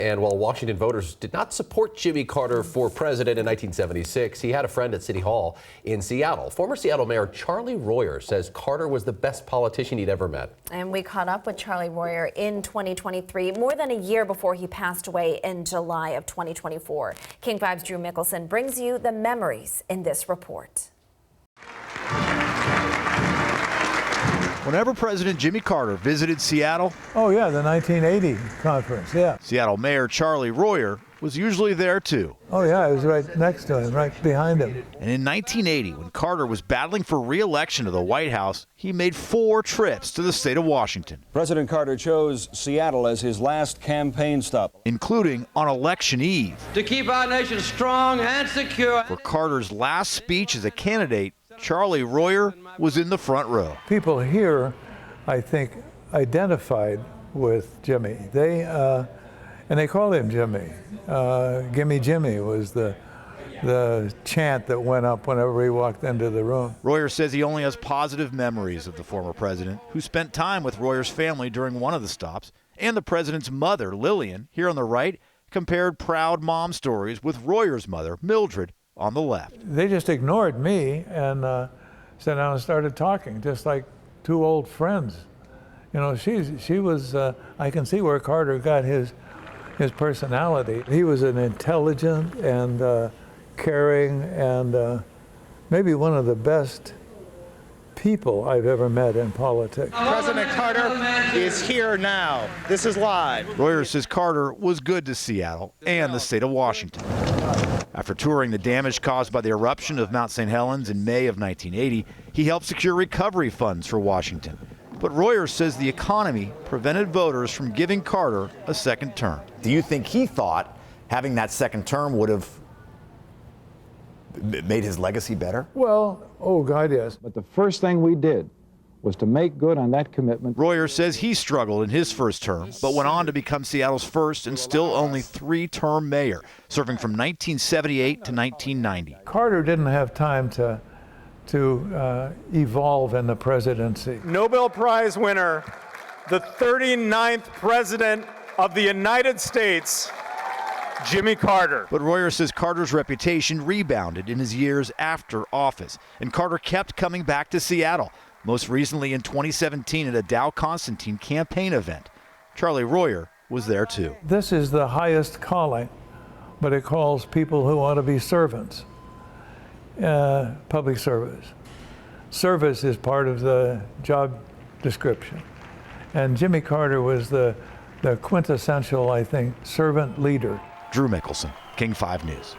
And while Washington voters did not support Jimmy Carter for president in 1976, he had a friend at City Hall in Seattle. Former Seattle Mayor Charlie Royer says Carter was the best politician he'd ever met. And we caught up with Charlie Royer in 2023, more than a year before he passed away in July of 2024. King 5's Drew Mickelson brings you the memories in this report. Whenever President Jimmy Carter visited Seattle, oh yeah, the 1980 conference, yeah. Seattle Mayor Charlie Royer was usually there too. Oh yeah, I was right next to him, right behind him. And in 1980, when Carter was battling for re-election to the White House, he made 4 trips to the state of Washington. President Carter chose Seattle as his last campaign stop, including on election eve. To keep our nation strong and secure. For Carter's last speech as a candidate, Charlie Royer was in the front row. People here, I think, identified with Jimmy. And they called him Jimmy. Gimme Jimmy was the chant that went up whenever he walked into the room. Royer says he only has positive memories of the former president, who spent time with Royer's family during one of the stops, and the president's mother, Lillian, here on the right, compared proud mom stories with Royer's mother, Mildred, on the left. They just ignored me and sat down and started talking, just like 2 old friends. You know, she was, I can see where Carter got his personality. He was an intelligent and caring and maybe one of the best people I've ever met in politics. President Carter is here now. This is live. Royer says Carter was good to Seattle and the state of Washington. After touring the damage caused by the eruption of Mount St. Helens in May of 1980, he helped secure recovery funds for Washington. But Royer says the economy prevented voters from giving Carter a second term. Do you think he thought having that second term would have made his legacy better? Well, oh God, yes. But the first thing we did was to make good on that commitment. Royer says he struggled in his first term, but went on to become Seattle's first and still only 3-term mayor, serving from 1978 to 1990. Carter didn't have time to evolve in the presidency. Nobel Prize winner, the 39th president of the United States, Jimmy Carter. But Royer says Carter's reputation rebounded in his years after office, and Carter kept coming back to Seattle, most recently in 2017 at a Dow Constantine campaign event. Charlie Royer was there too. This is the highest calling, but it calls people who want to be servants. Public service. Service is part of the job description. And Jimmy Carter was the quintessential, I think, servant leader. Drew Mickelson, King 5 News.